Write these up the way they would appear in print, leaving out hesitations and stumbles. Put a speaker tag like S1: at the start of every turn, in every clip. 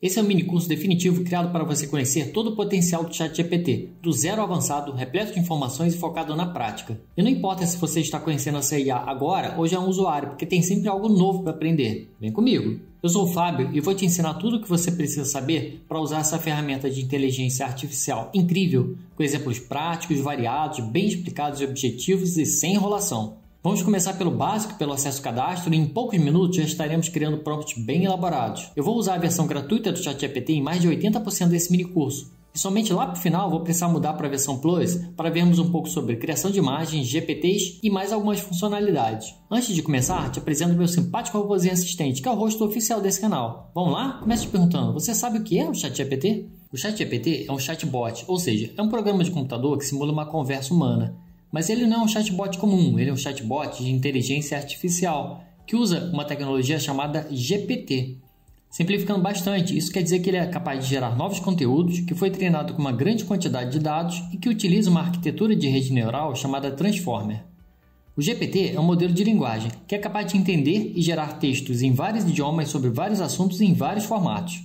S1: Esse é um mini curso definitivo criado para você conhecer todo o potencial do ChatGPT, do zero ao avançado, repleto de informações e focado na prática. E não importa se você está conhecendo essa IA agora ou já é um usuário, porque tem sempre algo novo para aprender. Vem comigo! Eu sou o Fábio e vou te ensinar tudo o que você precisa saber para usar essa ferramenta de inteligência artificial incrível, com exemplos práticos, variados, bem explicados e objetivos e sem enrolação. Vamos começar pelo básico, pelo acesso ao cadastro, e em poucos minutos já estaremos criando prompts bem elaborados. Eu vou usar a versão gratuita do ChatGPT em mais de 80% desse mini curso. E somente lá para o final vou precisar mudar para a versão Plus para vermos um pouco sobre criação de imagens, GPTs e mais algumas funcionalidades. Antes de começar, te apresento meu simpático robozinho assistente, que é o rosto oficial desse canal. Vamos lá? Comece te perguntando, você sabe o que é o ChatGPT? O ChatGPT é um chatbot, ou seja, é um programa de computador que simula uma conversa humana. Mas ele não é um chatbot comum, ele é um chatbot de inteligência artificial, que usa uma tecnologia chamada GPT. Simplificando bastante, isso quer dizer que ele é capaz de gerar novos conteúdos, que foi treinado com uma grande quantidade de dados e que utiliza uma arquitetura de rede neural chamada Transformer. O GPT é um modelo de linguagem que é capaz de entender e gerar textos em vários idiomas sobre vários assuntos em vários formatos.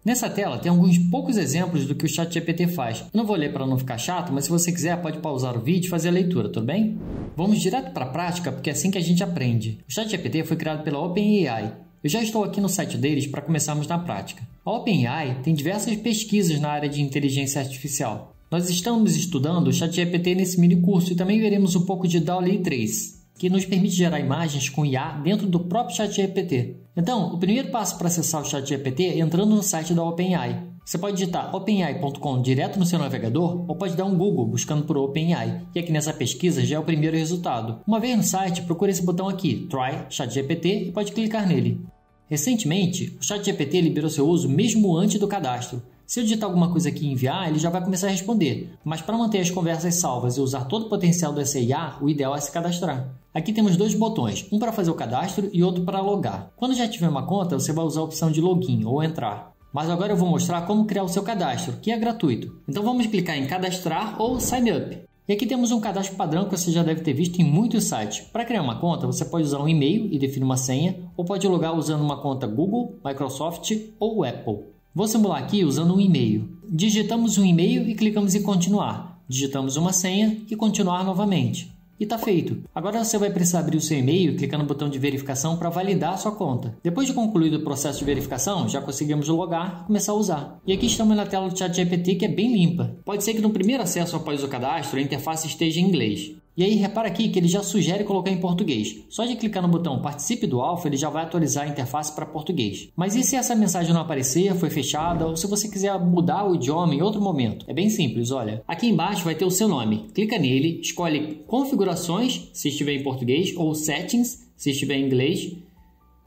S1: Nessa tela tem alguns poucos exemplos do que o ChatGPT faz. Eu não vou ler para não ficar chato, mas se você quiser pode pausar o vídeo e fazer a leitura, tudo bem? Vamos direto para a prática, porque é assim que a gente aprende. O ChatGPT foi criado pela OpenAI. Eu já estou aqui no site deles para começarmos na prática. A OpenAI tem diversas pesquisas na área de inteligência artificial. Nós estamos estudando o ChatGPT nesse mini curso e também veremos um pouco de DALL-E 3, que nos permite gerar imagens com IA dentro do próprio ChatGPT. Então, o primeiro passo para acessar o ChatGPT é entrando no site da OpenAI. Você pode digitar openai.com direto no seu navegador ou pode dar um Google buscando por OpenAI. E aqui nessa pesquisa já é o primeiro resultado. Uma vez no site, procure esse botão aqui, Try ChatGPT, e pode clicar nele. Recentemente, o ChatGPT liberou seu uso mesmo antes do cadastro. Se eu digitar alguma coisa aqui e enviar, ele já vai começar a responder. Mas para manter as conversas salvas e usar todo o potencial dessa IA, o ideal é se cadastrar. Aqui temos dois botões, um para fazer o cadastro e outro para logar. Quando já tiver uma conta, você vai usar a opção de login ou entrar. Mas agora eu vou mostrar como criar o seu cadastro, que é gratuito. Então vamos clicar em cadastrar ou sign up. E aqui temos um cadastro padrão que você já deve ter visto em muitos sites. Para criar uma conta, você pode usar um e-mail e definir uma senha, ou pode logar usando uma conta Google, Microsoft ou Apple. Vou simular aqui usando um e-mail. Digitamos um e-mail e clicamos em continuar. Digitamos uma senha e continuar novamente. E está feito. Agora você vai precisar abrir o seu e-mail e clicar no botão de verificação para validar a sua conta. Depois de concluído o processo de verificação, já conseguimos logar e começar a usar. E aqui estamos na tela do ChatGPT, que é bem limpa. Pode ser que no primeiro acesso após o cadastro a interface esteja em inglês. E aí repara aqui que ele já sugere colocar em português. Só de clicar no botão Participe do Alpha, ele já vai atualizar a interface para português. Mas e se essa mensagem não aparecer, foi fechada, ou se você quiser mudar o idioma em outro momento? É bem simples, olha. Aqui embaixo vai ter o seu nome. Clica nele, escolhe Configurações, se estiver em português, ou Settings, se estiver em inglês,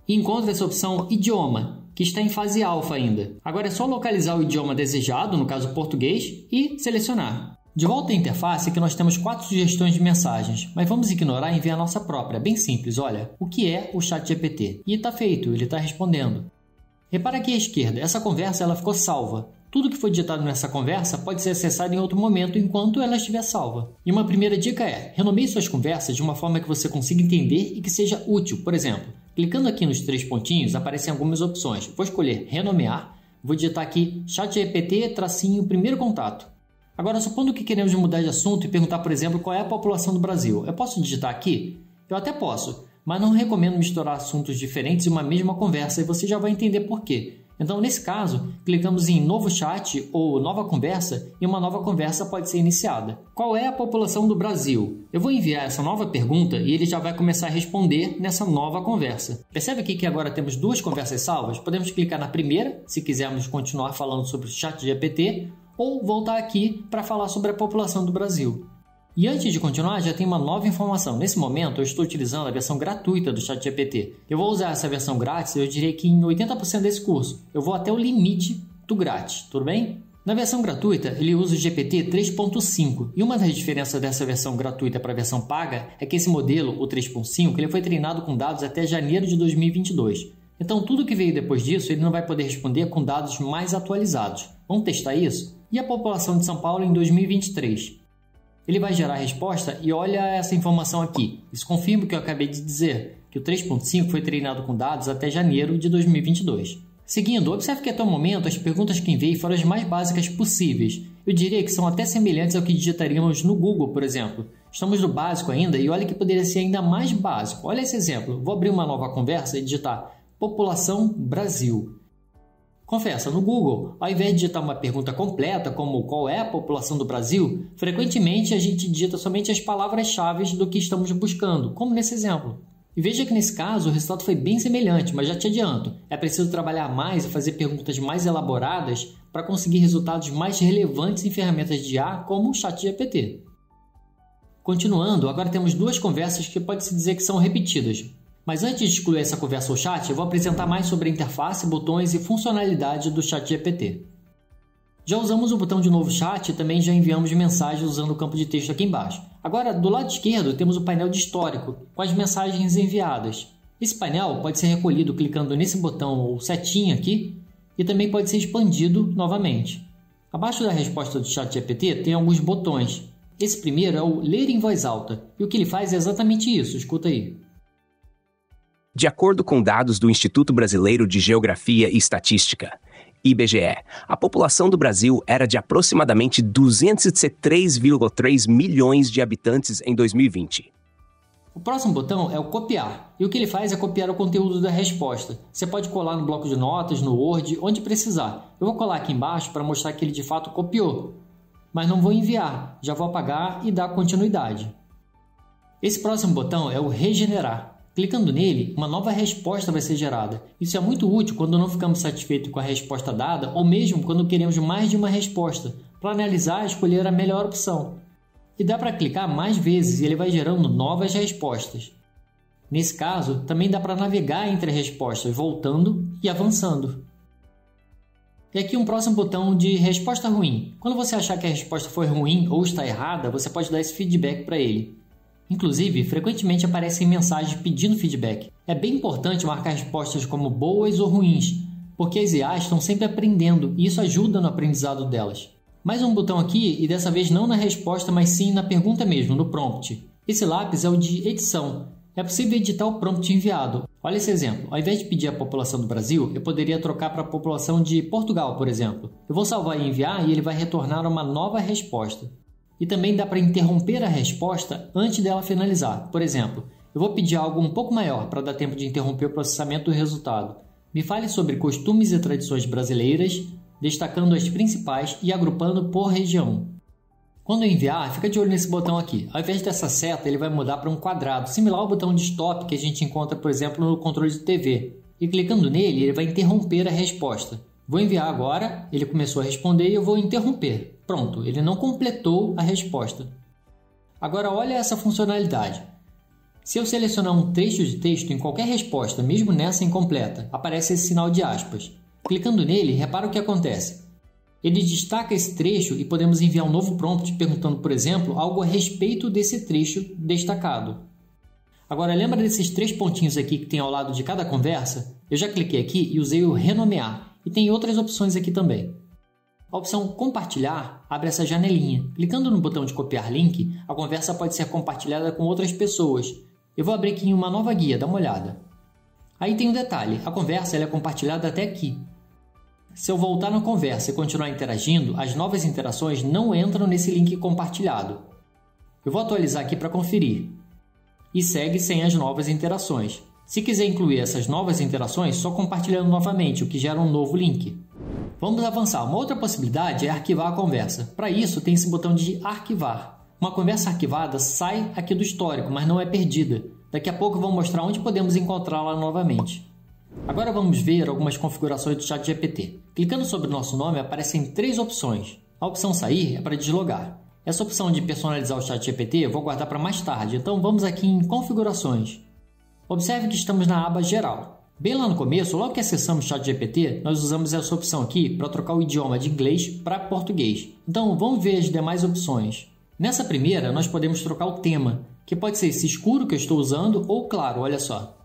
S1: e encontra essa opção Idioma, que está em fase alfa ainda. Agora é só localizar o idioma desejado, no caso português, e selecionar. De volta à interface, aqui nós temos 4 sugestões de mensagens, mas vamos ignorar e enviar a nossa própria, bem simples, olha. O que é o ChatGPT? E está feito, ele está respondendo. Repara aqui à esquerda, essa conversa ela ficou salva. Tudo que foi digitado nessa conversa pode ser acessado em outro momento enquanto ela estiver salva. E uma primeira dica é, renomeie suas conversas de uma forma que você consiga entender e que seja útil. Por exemplo, clicando aqui nos 3 pontinhos, aparecem algumas opções. Vou escolher renomear, vou digitar aqui ChatGPT-primeiro contato. Agora, supondo que queremos mudar de assunto e perguntar, por exemplo, qual é a população do Brasil. Eu posso digitar aqui? Eu até posso, mas não recomendo misturar assuntos diferentes em uma mesma conversa e você já vai entender por quê. Então, nesse caso, clicamos em Novo Chat ou Nova Conversa e uma nova conversa pode ser iniciada. Qual é a população do Brasil? Eu vou enviar essa nova pergunta e ele já vai começar a responder nessa nova conversa. Percebe aqui que agora temos 2 conversas salvas? Podemos clicar na primeira, se quisermos continuar falando sobre o ChatGPT, ou voltar aqui para falar sobre a população do Brasil. E antes de continuar, já tem uma nova informação. Nesse momento, eu estou utilizando a versão gratuita do ChatGPT. Eu vou usar essa versão grátis, eu diria que em 80% desse curso. Eu vou até o limite do grátis, tudo bem? Na versão gratuita, ele usa o GPT 3.5. E uma das diferenças dessa versão gratuita para a versão paga é que esse modelo, o 3.5, ele foi treinado com dados até janeiro de 2022. Então, tudo que veio depois disso, ele não vai poder responder com dados mais atualizados. Vamos testar isso? E a população de São Paulo em 2023? Ele vai gerar a resposta e olha essa informação aqui. Isso confirma o que eu acabei de dizer, que o 3.5 foi treinado com dados até janeiro de 2022. Seguindo, observe que até o momento as perguntas que enviei foram as mais básicas possíveis. Eu diria que são até semelhantes ao que digitaríamos no Google, por exemplo. Estamos no básico ainda e olha que poderia ser ainda mais básico. Olha esse exemplo. Vou abrir uma nova conversa e digitar População Brasil. Confessa, no Google, ao invés de digitar uma pergunta completa, como qual é a população do Brasil, frequentemente a gente digita somente as palavras-chave do que estamos buscando, como nesse exemplo. E veja que nesse caso o resultado foi bem semelhante, mas já te adianto, é preciso trabalhar mais e fazer perguntas mais elaboradas para conseguir resultados mais relevantes em ferramentas de IA como o ChatGPT. Continuando, agora temos duas conversas que pode-se dizer que são repetidas. Mas antes de excluir essa conversa ao chat, eu vou apresentar mais sobre a interface, botões e funcionalidade do ChatGPT. Já usamos o botão de novo chat e também já enviamos mensagens usando o campo de texto aqui embaixo. Agora, do lado esquerdo, temos o painel de histórico, com as mensagens enviadas. Esse painel pode ser recolhido clicando nesse botão ou setinha aqui e também pode ser expandido novamente. Abaixo da resposta do ChatGPT tem alguns botões. Esse primeiro é o ler em voz alta e o que ele faz é exatamente isso, escuta aí.
S2: De acordo com dados do Instituto Brasileiro de Geografia e Estatística, IBGE, a população do Brasil era de aproximadamente 203,3 milhões de habitantes em 2020.
S1: O próximo botão é o copiar, e o que ele faz é copiar o conteúdo da resposta. Você pode colar no bloco de notas, no Word, onde precisar. Eu vou colar aqui embaixo para mostrar que ele de fato copiou, mas não vou enviar, já vou apagar e dar continuidade. Esse próximo botão é o regenerar. Clicando nele, uma nova resposta vai ser gerada. Isso é muito útil quando não ficamos satisfeitos com a resposta dada ou mesmo quando queremos mais de uma resposta, para analisar e escolher a melhor opção. E dá para clicar mais vezes e ele vai gerando novas respostas. Nesse caso, também dá para navegar entre as respostas, voltando e avançando. E aqui um próximo botão de resposta ruim. Quando você achar que a resposta foi ruim ou está errada, você pode dar esse feedback para ele. Inclusive, frequentemente aparecem mensagens pedindo feedback. É bem importante marcar respostas como boas ou ruins, porque as IAs estão sempre aprendendo e isso ajuda no aprendizado delas. Mais um botão aqui e dessa vez não na resposta, mas sim na pergunta mesmo, no prompt. Esse lápis é o de edição. É possível editar o prompt enviado. Olha esse exemplo. Ao invés de pedir a população do Brasil, eu poderia trocar para a população de Portugal, por exemplo. Eu vou salvar e enviar e ele vai retornar uma nova resposta. E também dá para interromper a resposta antes dela finalizar. Por exemplo, eu vou pedir algo um pouco maior para dar tempo de interromper o processamento do resultado. Me fale sobre costumes e tradições brasileiras, destacando as principais e agrupando por região. Quando eu enviar, fica de olho nesse botão aqui. Ao invés dessa seta, ele vai mudar para um quadrado, similar ao botão de stop que a gente encontra, por exemplo, no controle de TV. E clicando nele, ele vai interromper a resposta. Vou enviar agora, ele começou a responder e eu vou interromper. Pronto, ele não completou a resposta. Agora olha essa funcionalidade. Se eu selecionar um trecho de texto em qualquer resposta, mesmo nessa incompleta, aparece esse sinal de aspas. Clicando nele, repara o que acontece. Ele destaca esse trecho e podemos enviar um novo prompt perguntando, por exemplo, algo a respeito desse trecho destacado. Agora lembra desses 3 pontinhos aqui que tem ao lado de cada conversa? Eu já cliquei aqui e usei o renomear. E tem outras opções aqui também. A opção compartilhar abre essa janelinha. Clicando no botão de copiar link, a conversa pode ser compartilhada com outras pessoas. Eu vou abrir aqui uma nova guia, dá uma olhada. Aí tem um detalhe, a conversa é compartilhada até aqui. Se eu voltar na conversa e continuar interagindo, as novas interações não entram nesse link compartilhado. Eu vou atualizar aqui para conferir. E segue sem as novas interações. Se quiser incluir essas novas interações, só compartilhando novamente, o que gera um novo link. Vamos avançar. Uma outra possibilidade é arquivar a conversa. Para isso, tem esse botão de arquivar. Uma conversa arquivada sai aqui do histórico, mas não é perdida. Daqui a pouco eu vou mostrar onde podemos encontrá-la novamente. Agora vamos ver algumas configurações do ChatGPT. Clicando sobre o nosso nome, aparecem 3 opções. A opção sair é para deslogar. Essa opção de personalizar o ChatGPT eu vou guardar para mais tarde, então vamos aqui em configurações. Observe que estamos na aba Geral. Bem lá no começo, logo que acessamos o ChatGPT, nós usamos essa opção aqui para trocar o idioma de inglês para português. Então, vamos ver as demais opções. Nessa primeira, nós podemos trocar o tema, que pode ser esse escuro que eu estou usando ou claro, olha só.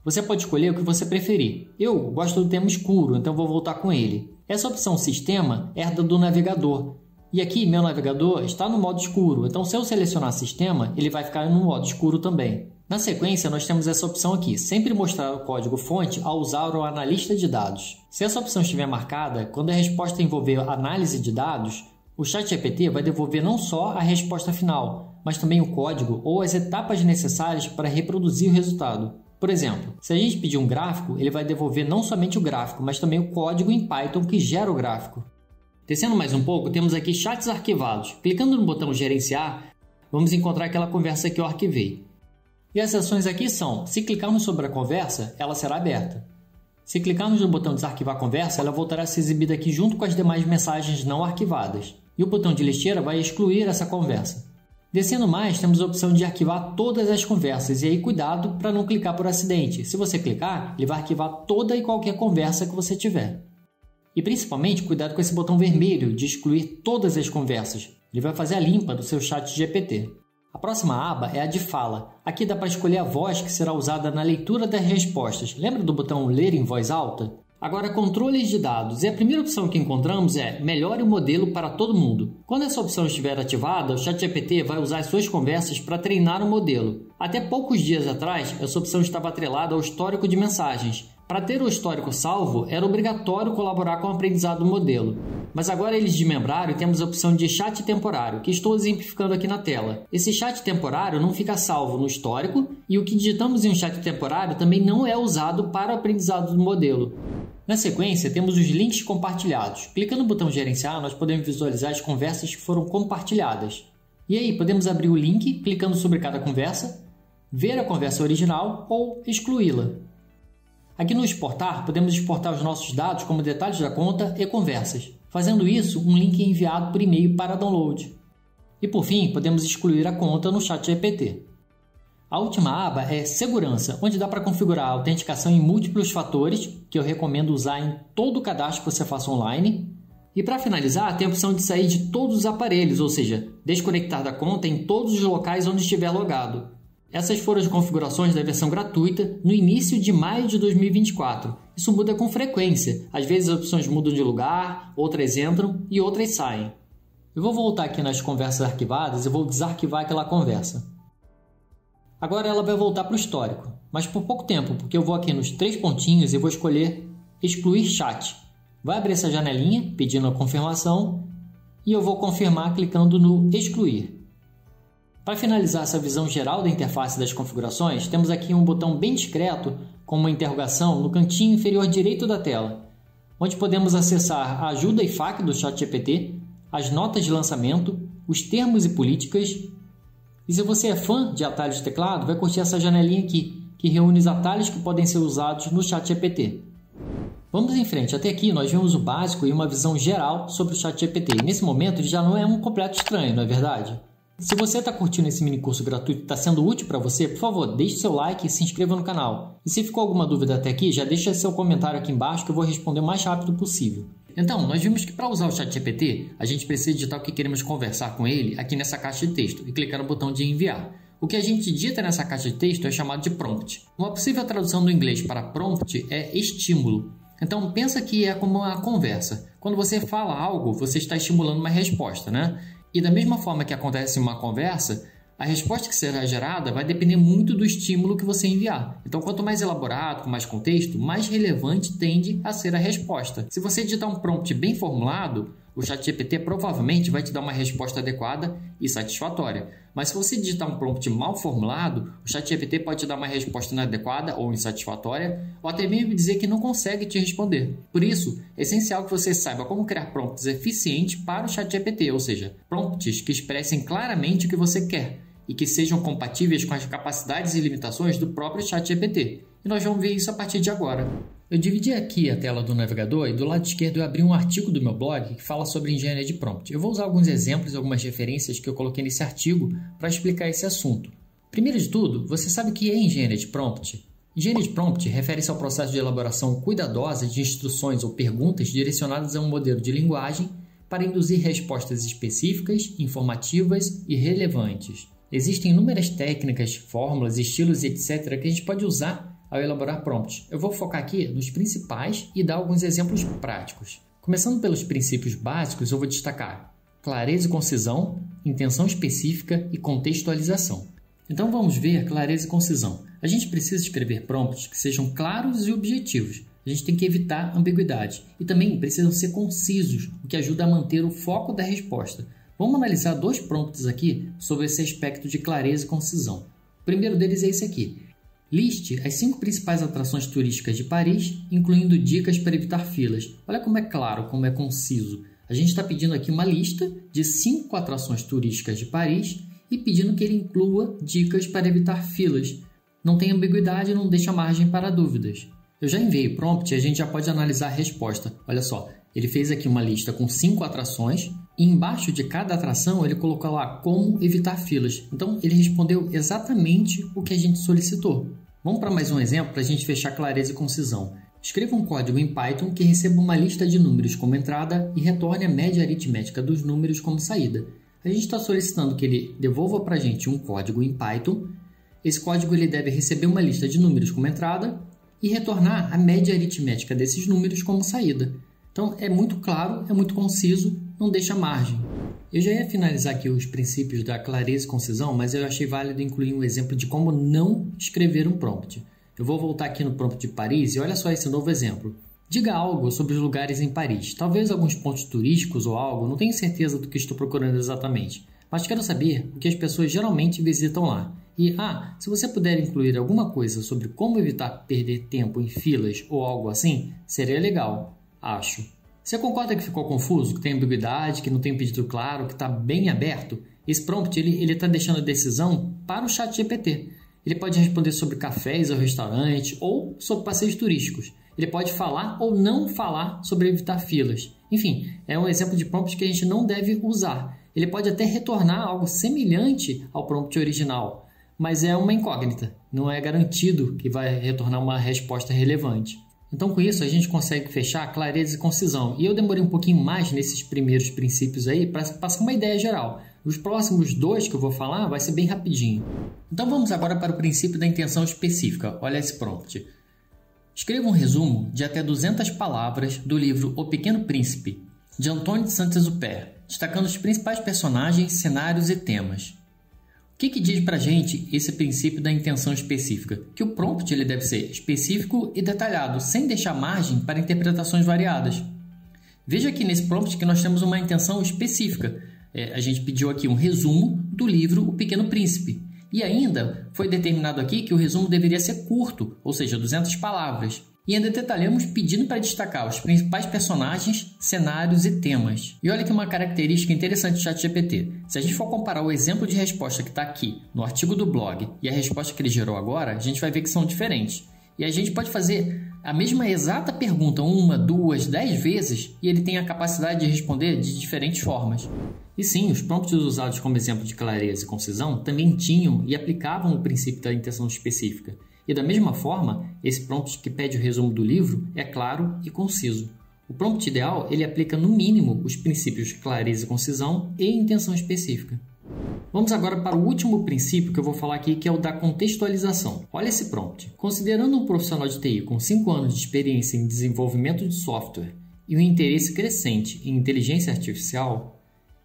S1: Você pode escolher o que você preferir. Eu gosto do tema escuro, então vou voltar com ele. Essa opção Sistema herda do navegador. E aqui, meu navegador está no modo escuro, então se eu selecionar Sistema, ele vai ficar no modo escuro também. Na sequência, nós temos essa opção aqui, sempre mostrar o código-fonte ao usar o analista de dados. Se essa opção estiver marcada, quando a resposta envolver análise de dados, o ChatGPT vai devolver não só a resposta final, mas também o código ou as etapas necessárias para reproduzir o resultado. Por exemplo, se a gente pedir um gráfico, ele vai devolver não somente o gráfico, mas também o código em Python que gera o gráfico. Descendo mais um pouco, temos aqui chats arquivados. Clicando no botão gerenciar, vamos encontrar aquela conversa que eu arquivei. E as ações aqui são, se clicarmos sobre a conversa, ela será aberta. Se clicarmos no botão desarquivar a conversa, ela voltará a ser exibida aqui junto com as demais mensagens não arquivadas. E o botão de lixeira vai excluir essa conversa. Descendo mais, temos a opção de arquivar todas as conversas, e aí cuidado para não clicar por acidente. Se você clicar, ele vai arquivar toda e qualquer conversa que você tiver. E principalmente, cuidado com esse botão vermelho de excluir todas as conversas. Ele vai fazer a limpa do seu ChatGPT. A próxima aba é a de fala. Aqui dá para escolher a voz que será usada na leitura das respostas. Lembra do botão ler em voz alta? Agora, controles de dados. E a primeira opção que encontramos é melhore o modelo para todo mundo. Quando essa opção estiver ativada, o ChatGPT vai usar as suas conversas para treinar o modelo. Até poucos dias atrás, essa opção estava atrelada ao histórico de mensagens. Para ter o histórico salvo, era obrigatório colaborar com o aprendizado do modelo. Mas agora eles desmembraram e temos a opção de chat temporário, que estou exemplificando aqui na tela. Esse chat temporário não fica salvo no histórico e o que digitamos em um chat temporário também não é usado para o aprendizado do modelo. Na sequência, temos os links compartilhados. Clicando no botão gerenciar, nós podemos visualizar as conversas que foram compartilhadas. E aí, podemos abrir o link clicando sobre cada conversa, ver a conversa original ou excluí-la. Aqui no exportar, podemos exportar os nossos dados como detalhes da conta e conversas. Fazendo isso, um link é enviado por e-mail para download. E por fim, podemos excluir a conta no ChatGPT. A última aba é Segurança, onde dá para configurar a autenticação em múltiplos fatores, que eu recomendo usar em todo o cadastro que você faça online. E para finalizar, tem a opção de sair de todos os aparelhos, ou seja, desconectar da conta em todos os locais onde estiver logado. Essas foram as configurações da versão gratuita no início de maio de 2024. Isso muda com frequência. Às vezes as opções mudam de lugar, outras entram e outras saem. Eu vou voltar aqui nas conversas arquivadas e vou desarquivar aquela conversa. Agora ela vai voltar para o histórico, mas por pouco tempo, porque eu vou aqui nos 3 pontinhos e vou escolher excluir chat. Vai abrir essa janelinha pedindo a confirmação e eu vou confirmar clicando no excluir. Para finalizar essa visão geral da interface das configurações, temos aqui um botão bem discreto com uma interrogação no cantinho inferior direito da tela, onde podemos acessar a ajuda IFAQ do ChatGPT, as notas de lançamento, os termos e políticas. E se você é fã de atalhos de teclado, vai curtir essa janelinha aqui, que reúne os atalhos que podem ser usados no ChatGPT. Vamos em frente. Até aqui nós vimos o básico e uma visão geral sobre o ChatGPT. E nesse momento ele já não é um completo estranho, não é verdade? Se você está curtindo esse mini curso gratuito e está sendo útil para você, por favor, deixe seu like e se inscreva no canal. E se ficou alguma dúvida até aqui, já deixa seu comentário aqui embaixo que eu vou responder o mais rápido possível. Então, nós vimos que para usar o ChatGPT, a gente precisa digitar o que queremos conversar com ele aqui nessa caixa de texto e clicar no botão de enviar. O que a gente digita nessa caixa de texto é chamado de prompt. Uma possível tradução do inglês para prompt é estímulo. Então, pensa que é como uma conversa. Quando você fala algo, você está estimulando uma resposta, né? E da mesma forma que acontece em uma conversa, a resposta que será gerada vai depender muito do estímulo que você enviar. Então, quanto mais elaborado, com mais contexto, mais relevante tende a ser a resposta. Se você digitar um prompt bem formulado, o ChatGPT provavelmente vai te dar uma resposta adequada e satisfatória. Mas se você digitar um prompt mal formulado, o ChatGPT pode te dar uma resposta inadequada ou insatisfatória, ou até mesmo dizer que não consegue te responder. Por isso, é essencial que você saiba como criar prompts eficientes para o ChatGPT, ou seja, prompts que expressem claramente o que você quer e que sejam compatíveis com as capacidades e limitações do próprio ChatGPT. E nós vamos ver isso a partir de agora. Eu dividi aqui a tela do navegador e do lado esquerdo eu abri um artigo do meu blog que fala sobre engenharia de prompt. Eu vou usar alguns exemplos e algumas referências que eu coloquei nesse artigo para explicar esse assunto. Primeiro de tudo, você sabe o que é engenharia de prompt? Engenharia de prompt refere-se ao processo de elaboração cuidadosa de instruções ou perguntas direcionadas a um modelo de linguagem para induzir respostas específicas, informativas e relevantes. Existem inúmeras técnicas, fórmulas, estilos, etc. que a gente pode usar ao elaborar prompts. Eu vou focar aqui nos principais e dar alguns exemplos práticos. Começando pelos princípios básicos, eu vou destacar clareza e concisão, intenção específica e contextualização. Então vamos ver clareza e concisão. A gente precisa escrever prompts que sejam claros e objetivos. A gente tem que evitar ambiguidade. E também precisam ser concisos, o que ajuda a manter o foco da resposta. Vamos analisar 2 prompts aqui sobre esse aspecto de clareza e concisão. O primeiro deles é esse aqui. Liste as 5 principais atrações turísticas de Paris, incluindo dicas para evitar filas. Olha como é claro, como é conciso. A gente está pedindo aqui uma lista de 5 atrações turísticas de Paris e pedindo que ele inclua dicas para evitar filas. Não tem ambiguidade e não deixa margem para dúvidas. Eu já enviei o prompt e a gente já pode analisar a resposta. Olha só, ele fez aqui uma lista com 5 atrações e embaixo de cada atração ele colocou lá como evitar filas. Então ele respondeu exatamente o que a gente solicitou. Vamos para mais um exemplo para a gente fechar clareza e concisão. Escreva um código em Python que receba uma lista de números como entrada e retorne a média aritmética dos números como saída. A gente está solicitando que ele devolva para a gente um código em Python. Esse código ele deve receber uma lista de números como entrada e retornar a média aritmética desses números como saída. Então é muito claro, é muito conciso, não deixa margem. Eu já ia finalizar aqui os princípios da clareza e concisão, mas eu achei válido incluir um exemplo de como não escrever um prompt. Eu vou voltar aqui no prompt de Paris e olha só esse novo exemplo. Diga algo sobre os lugares em Paris, talvez alguns pontos turísticos ou algo, não tenho certeza do que estou procurando exatamente, mas quero saber o que as pessoas geralmente visitam lá. E, se você puder incluir alguma coisa sobre como evitar perder tempo em filas ou algo assim, seria legal, acho. Você concorda que ficou confuso, que tem ambiguidade, que não tem pedido claro, que está bem aberto? Esse prompt ele está deixando a decisão para o ChatGPT. Ele pode responder sobre cafés ou restaurantes ou sobre passeios turísticos. Ele pode falar ou não falar sobre evitar filas. Enfim, é um exemplo de prompt que a gente não deve usar. Ele pode até retornar algo semelhante ao prompt original, mas é uma incógnita. Não é garantido que vai retornar uma resposta relevante. Então, com isso, a gente consegue fechar clareza e concisão. E eu demorei um pouquinho mais nesses primeiros princípios aí para passar uma ideia geral. Os próximos 2 que eu vou falar vai ser bem rapidinho. Então, vamos agora para o princípio da intenção específica. Olha esse prompt. Escreva um resumo de até 200 palavras do livro O Pequeno Príncipe, de Antoine de Saint-Exupéry, destacando os principais personagens, cenários e temas. O que diz pra gente esse princípio da intenção específica? Que o prompt ele deve ser específico e detalhado, sem deixar margem para interpretações variadas. Veja aqui nesse prompt que nós temos uma intenção específica. A gente pediu aqui um resumo do livro O Pequeno Príncipe. E ainda foi determinado aqui que o resumo deveria ser curto, ou seja, 200 palavras. E ainda detalhamos pedindo para destacar os principais personagens, cenários e temas. E olha aqui uma característica interessante do ChatGPT. Se a gente for comparar o exemplo de resposta que está aqui no artigo do blog e a resposta que ele gerou agora, a gente vai ver que são diferentes. E a gente pode fazer a mesma exata pergunta 1, 2, 10 vezes e ele tem a capacidade de responder de diferentes formas. E sim, os prompts usados como exemplo de clareza e concisão também tinham e aplicavam o princípio da intenção específica. E da mesma forma, esse prompt que pede o resumo do livro é claro e conciso. O prompt ideal ele aplica no mínimo os princípios de clareza e concisão e intenção específica. Vamos agora para o último princípio que eu vou falar aqui, que é o da contextualização. Olha esse prompt. Considerando um profissional de TI com 5 anos de experiência em desenvolvimento de software e um interesse crescente em inteligência artificial,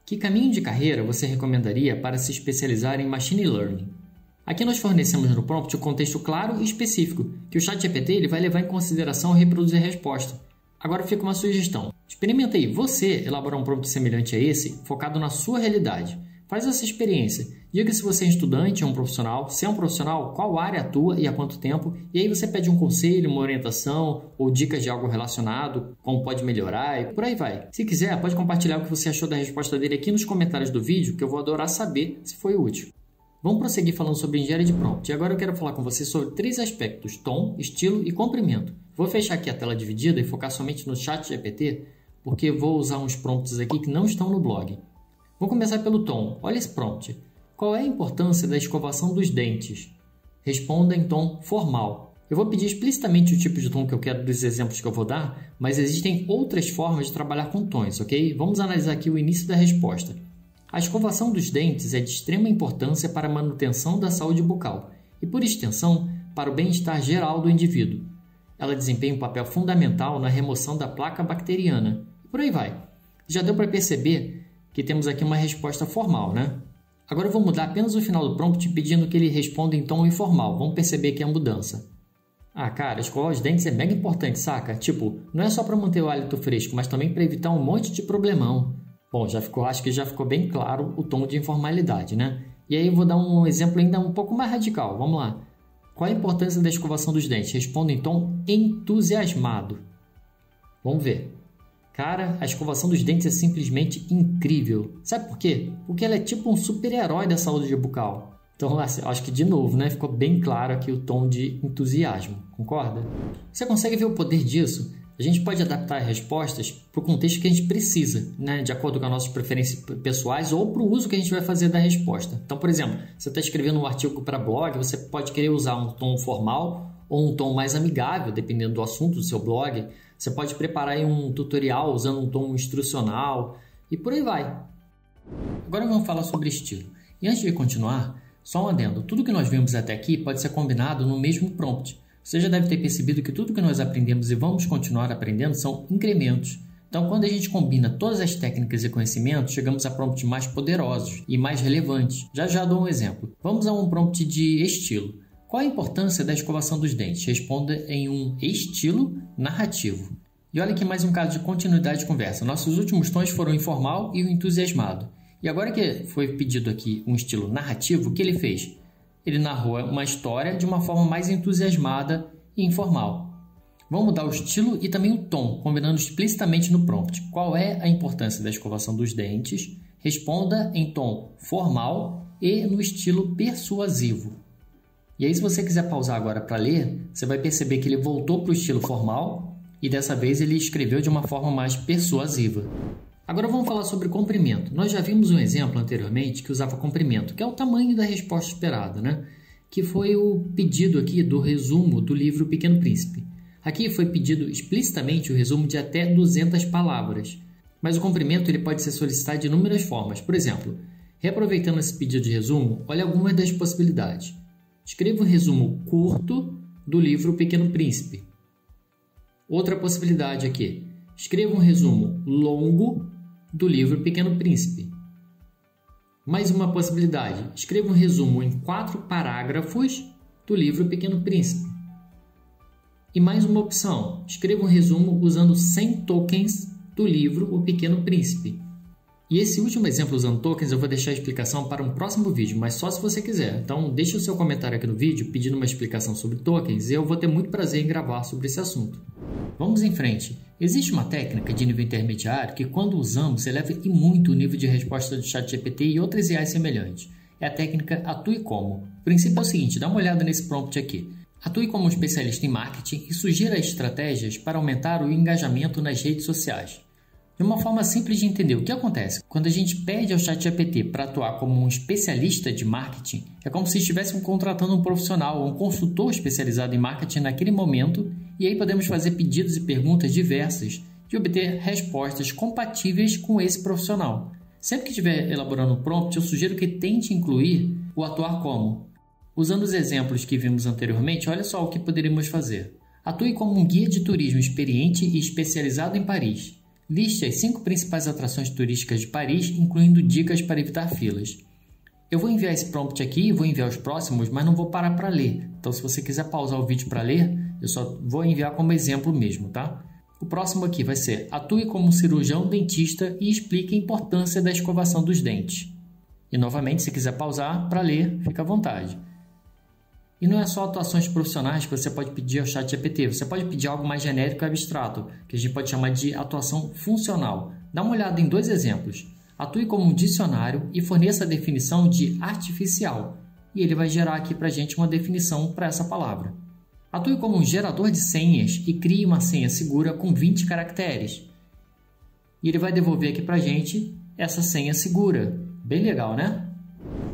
S1: que caminho de carreira você recomendaria para se especializar em Machine Learning? Aqui nós fornecemos no prompt o contexto claro e específico, que o ChatGPT ele vai levar em consideração ao reproduzir a resposta. Agora fica uma sugestão. Experimenta aí você elaborar um prompt semelhante a esse, focado na sua realidade. Faz essa experiência. Diga se você é estudante ou um profissional. Se é um profissional, qual área atua e há quanto tempo. E aí você pede um conselho, uma orientação ou dicas de algo relacionado, como pode melhorar e por aí vai. Se quiser, pode compartilhar o que você achou da resposta dele aqui nos comentários do vídeo, que eu vou adorar saber se foi útil. Vamos prosseguir falando sobre engenharia de prompt. E agora eu quero falar com você sobre 3 aspectos: tom, estilo e comprimento. Vou fechar aqui a tela dividida e focar somente no ChatGPT, porque vou usar uns prompts aqui que não estão no blog. Vou começar pelo tom. Olha esse prompt. Qual é a importância da escovação dos dentes? Responda em tom formal. Eu vou pedir explicitamente o tipo de tom que eu quero dos exemplos que eu vou dar, mas existem outras formas de trabalhar com tons, ok? Vamos analisar aqui o início da resposta. A escovação dos dentes é de extrema importância para a manutenção da saúde bucal e, por extensão, para o bem-estar geral do indivíduo. Ela desempenha um papel fundamental na remoção da placa bacteriana. E por aí vai. Já deu para perceber que temos aqui uma resposta formal, né? Agora eu vou mudar apenas o final do prompt pedindo que ele responda em tom informal. Vamos perceber aqui a mudança. Ah, cara, escovar os dentes é mega importante, saca? Tipo, não é só para manter o hálito fresco, mas também para evitar um monte de problemão. Bom, acho que já ficou bem claro o tom de informalidade, né? E aí eu vou dar um exemplo ainda um pouco mais radical. Vamos lá. Qual a importância da escovação dos dentes? Responda em tom entusiasmado. Vamos ver. Cara, a escovação dos dentes é simplesmente incrível. Sabe por quê? Porque ela é tipo um super-herói da saúde bucal. Então, acho que de novo, né? Ficou bem claro aqui o tom de entusiasmo. Concorda? Você consegue ver o poder disso? A gente pode adaptar as respostas para o contexto que a gente precisa, né? De acordo com as nossas preferências pessoais ou para o uso que a gente vai fazer da resposta. Então, por exemplo, você está escrevendo um artigo para blog, você pode querer usar um tom formal ou um tom mais amigável, dependendo do assunto do seu blog. Você pode preparar aí um tutorial usando um tom instrucional e por aí vai. Agora vamos falar sobre estilo. E antes de continuar, só um adendo. Tudo que nós vimos até aqui pode ser combinado no mesmo prompt. Você já deve ter percebido que tudo que nós aprendemos e vamos continuar aprendendo são incrementos. Então, quando a gente combina todas as técnicas e conhecimentos, chegamos a prompts mais poderosos e mais relevantes. Já dou um exemplo. Vamos a um prompt de estilo. Qual a importância da escovação dos dentes? Responda em um estilo narrativo. E olha aqui mais um caso de continuidade de conversa. Nossos últimos tons foram o informal e o entusiasmado. E agora que foi pedido aqui um estilo narrativo, o que ele fez? Ele narrou uma história de uma forma mais entusiasmada e informal. Vamos mudar o estilo e também o tom, combinando explicitamente no prompt. Qual é a importância da escovação dos dentes? Responda em tom formal e no estilo persuasivo. E aí, se você quiser pausar agora para ler, você vai perceber que ele voltou para o estilo formal e dessa vez ele escreveu de uma forma mais persuasiva. Agora vamos falar sobre comprimento. Nós já vimos um exemplo anteriormente que usava comprimento, que é o tamanho da resposta esperada, né? Que foi o pedido aqui do resumo do livro Pequeno Príncipe. Aqui foi pedido explicitamente o resumo de até 200 palavras, mas o comprimento ele pode ser solicitado de inúmeras formas. Por exemplo, reaproveitando esse pedido de resumo, olha algumas das possibilidades. Escreva um resumo curto do livro Pequeno Príncipe. Outra possibilidade aqui. Escreva um resumo longo do livro Pequeno Príncipe. Mais uma possibilidade. Escreva um resumo em 4 parágrafos do livro Pequeno Príncipe. E mais uma opção. Escreva um resumo usando 100 tokens do livro O Pequeno Príncipe. E esse último exemplo usando tokens eu vou deixar a explicação para um próximo vídeo, mas só se você quiser. Então deixe o seu comentário aqui no vídeo pedindo uma explicação sobre tokens e eu vou ter muito prazer em gravar sobre esse assunto. Vamos em frente. Existe uma técnica de nível intermediário que quando usamos eleva e muito o nível de resposta do ChatGPT e outras IAs semelhantes. É a técnica Atue Como. O princípio é o seguinte, dá uma olhada nesse prompt aqui. Atue como um especialista em marketing e sugira estratégias para aumentar o engajamento nas redes sociais. De uma forma simples de entender, o que acontece? Quando a gente pede ao ChatGPT para atuar como um especialista de marketing, é como se estivéssemos contratando um profissional ou um consultor especializado em marketing naquele momento, e aí podemos fazer pedidos e perguntas diversas e obter respostas compatíveis com esse profissional. Sempre que estiver elaborando um prompt, eu sugiro que tente incluir o atuar como. Usando os exemplos que vimos anteriormente, olha só o que poderíamos fazer. Atue como um guia de turismo experiente e especializado em Paris. Liste as 5 principais atrações turísticas de Paris, incluindo dicas para evitar filas. Eu vou enviar esse prompt aqui, vou enviar os próximos, mas não vou parar para ler. Então, se você quiser pausar o vídeo para ler, eu só vou enviar como exemplo mesmo, tá? O próximo aqui vai ser: atue como cirurgião dentista e explique a importância da escovação dos dentes. E, novamente, se quiser pausar para ler, fica à vontade. E não é só atuações profissionais que você pode pedir ao ChatGPT. Você pode pedir algo mais genérico e abstrato, que a gente pode chamar de atuação funcional. Dá uma olhada em 2 exemplos. Atue como um dicionário e forneça a definição de artificial. E ele vai gerar aqui para a gente uma definição para essa palavra. Atue como um gerador de senhas e crie uma senha segura com 20 caracteres. E ele vai devolver aqui para a gente essa senha segura. Bem legal, né?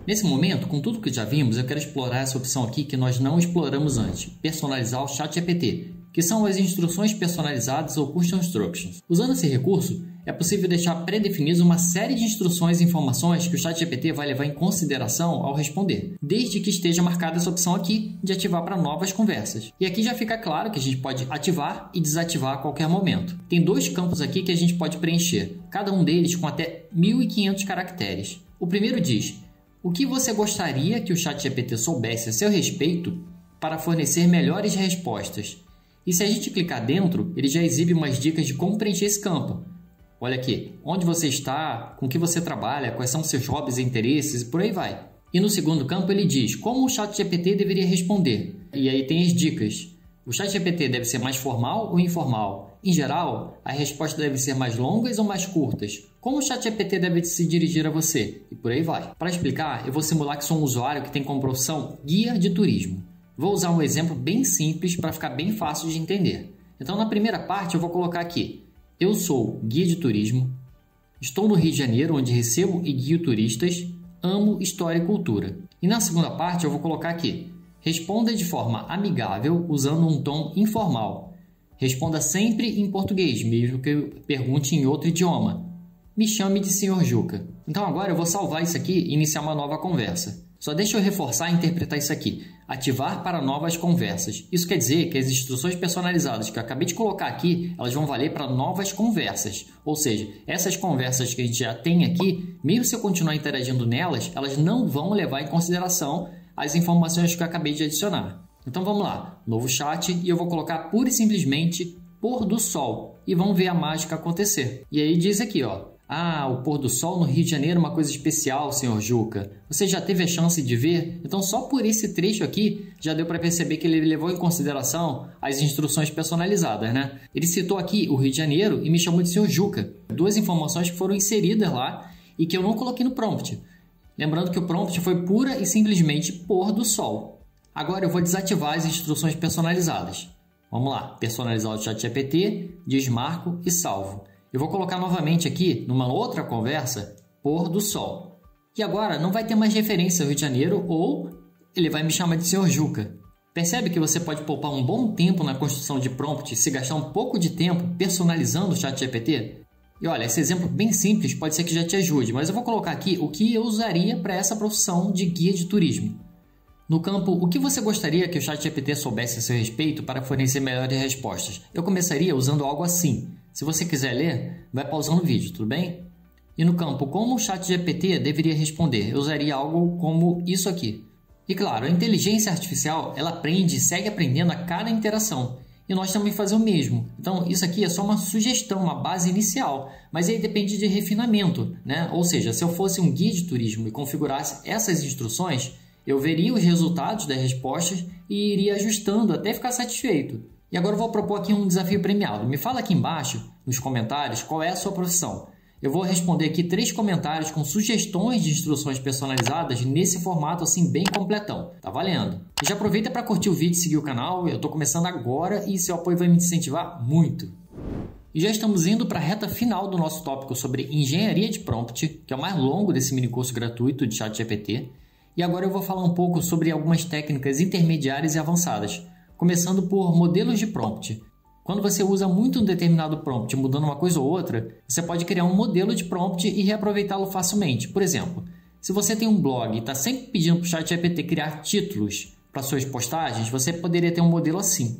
S1: Nesse momento, com tudo que já vimos, eu quero explorar essa opção aqui que nós não exploramos antes, personalizar o ChatGPT, que são as instruções personalizadas ou custom instructions. Usando esse recurso, é possível deixar pré-definidos uma série de instruções e informações que o ChatGPT vai levar em consideração ao responder, desde que esteja marcada essa opção aqui de ativar para novas conversas. E aqui já fica claro que a gente pode ativar e desativar a qualquer momento. Tem 2 campos aqui que a gente pode preencher, cada um deles com até 1.500 caracteres. O primeiro diz: O que você gostaria que o ChatGPT soubesse a seu respeito para fornecer melhores respostas? E se a gente clicar dentro, ele já exibe umas dicas de como preencher esse campo. Olha aqui, onde você está, com que você trabalha, quais são seus hobbies e interesses e por aí vai. E no segundo campo ele diz como o ChatGPT deveria responder. E aí tem as dicas. O ChatGPT deve ser mais formal ou informal? Em geral, a resposta deve ser mais longas ou mais curtas? Como o ChatGPT deve se dirigir a você? E por aí vai. Para explicar, eu vou simular que sou um usuário que tem como profissão guia de turismo. Vou usar um exemplo bem simples para ficar bem fácil de entender. Então, na primeira parte, eu vou colocar aqui: eu sou guia de turismo, estou no Rio de Janeiro, onde recebo e guio turistas, amo história e cultura. E na segunda parte, eu vou colocar aqui: responda de forma amigável, usando um tom informal. Responda sempre em português, mesmo que eu pergunte em outro idioma. Me chame de Sr. Juca. Então agora eu vou salvar isso aqui e iniciar uma nova conversa. Só deixa eu reforçar e interpretar isso aqui. Ativar para novas conversas. Isso quer dizer que as instruções personalizadas que eu acabei de colocar aqui, elas vão valer para novas conversas. Ou seja, essas conversas que a gente já tem aqui, mesmo se eu continuar interagindo nelas, elas não vão levar em consideração as informações que eu acabei de adicionar. Então vamos lá, novo chat, e eu vou colocar pura e simplesmente pôr do sol. E vamos ver a mágica acontecer. E aí diz aqui, ó. Ah, o pôr do sol no Rio de Janeiro é uma coisa especial, Sr. Juca. Você já teve a chance de ver? Então, só por esse trecho aqui, já deu para perceber que ele levou em consideração as instruções personalizadas, né? Ele citou aqui o Rio de Janeiro e me chamou de Sr. Juca. Duas informações que foram inseridas lá e que eu não coloquei no prompt. Lembrando que o prompt foi pura e simplesmente pôr do sol. Agora eu vou desativar as instruções personalizadas. Vamos lá, personalizar o ChatGPT, desmarco e salvo. Eu vou colocar novamente aqui, numa outra conversa, pôr do sol. E agora não vai ter mais referência ao Rio de Janeiro ou ele vai me chamar de Sr. Juca. Percebe que você pode poupar um bom tempo na construção de prompt se gastar um pouco de tempo personalizando o ChatGPT? E olha, esse exemplo bem simples pode ser que já te ajude, mas eu vou colocar aqui o que eu usaria para essa profissão de guia de turismo. No campo, o que você gostaria que o ChatGPT soubesse a seu respeito para fornecer melhores respostas? Eu começaria usando algo assim. Se você quiser ler, vai pausando o vídeo, tudo bem? E no campo, como o ChatGPT deveria responder? Eu usaria algo como isso aqui. E claro, a inteligência artificial, ela aprende e segue aprendendo a cada interação. E nós também fazemos o mesmo. Então, isso aqui é só uma sugestão, uma base inicial. Mas aí depende de refinamento, né? Ou seja, se eu fosse um guia de turismo e configurasse essas instruções, eu veria os resultados das respostas e iria ajustando até ficar satisfeito. E agora eu vou propor aqui um desafio premiado. Me fala aqui embaixo, nos comentários, qual é a sua profissão. Eu vou responder aqui 3 comentários com sugestões de instruções personalizadas nesse formato assim bem completão. Tá valendo? E já aproveita para curtir o vídeo e seguir o canal. Eu estou começando agora e seu apoio vai me incentivar muito. E já estamos indo para a reta final do nosso tópico sobre engenharia de prompt, que é o mais longo desse mini curso gratuito de ChatGPT. E agora eu vou falar um pouco sobre algumas técnicas intermediárias e avançadas, começando por modelos de prompt. Quando você usa muito um determinado prompt mudando uma coisa ou outra, você pode criar um modelo de prompt e reaproveitá-lo facilmente. Por exemplo, se você tem um blog e está sempre pedindo para o ChatGPT criar títulos para suas postagens, você poderia ter um modelo assim.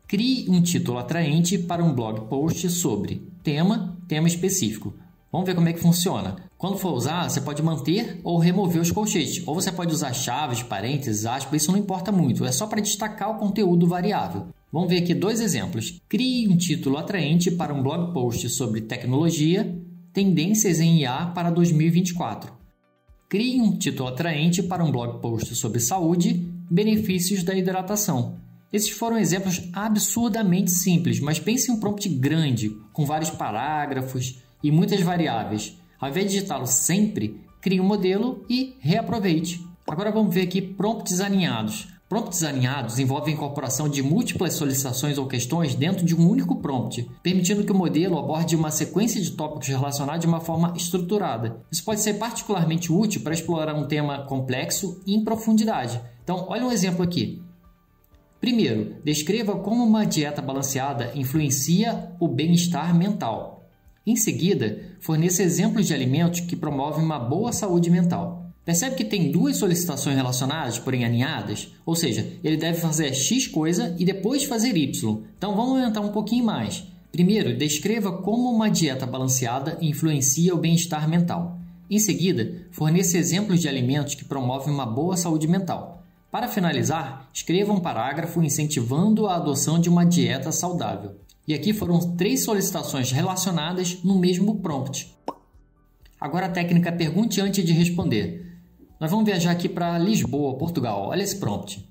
S1: Crie um título atraente para um blog post sobre tema específico. Vamos ver como é que funciona. Quando for usar, você pode manter ou remover os colchetes. Ou você pode usar chaves, parênteses, aspas, isso não importa muito. É só para destacar o conteúdo variável. Vamos ver aqui 2 exemplos. Crie um título atraente para um blog post sobre tecnologia, tendências em IA para 2024. Crie um título atraente para um blog post sobre saúde, benefícios da hidratação. Esses foram exemplos absurdamente simples, mas pense em um prompt grande, com vários parágrafos e muitas variáveis. Ao invés de digitá-lo sempre, crie um modelo e reaproveite. Agora vamos ver aqui prompts alinhados. Prompts alinhados envolvem a incorporação de múltiplas solicitações ou questões dentro de um único prompt, permitindo que o modelo aborde uma sequência de tópicos relacionados de uma forma estruturada. Isso pode ser particularmente útil para explorar um tema complexo e em profundidade. Então, olha um exemplo aqui. Primeiro, descreva como uma dieta balanceada influencia o bem-estar mental. Em seguida, forneça exemplos de alimentos que promovem uma boa saúde mental. Percebe que tem 2 solicitações relacionadas, porém alinhadas? Ou seja, ele deve fazer X coisa e depois fazer Y. Então vamos aumentar um pouquinho mais. Primeiro, descreva como uma dieta balanceada influencia o bem-estar mental. Em seguida, forneça exemplos de alimentos que promovem uma boa saúde mental. Para finalizar, escreva um parágrafo incentivando a adoção de uma dieta saudável. E aqui foram 3 solicitações relacionadas no mesmo prompt. Agora a técnica pergunte antes de responder. Nós vamos viajar aqui para Lisboa, Portugal. Olha esse prompt.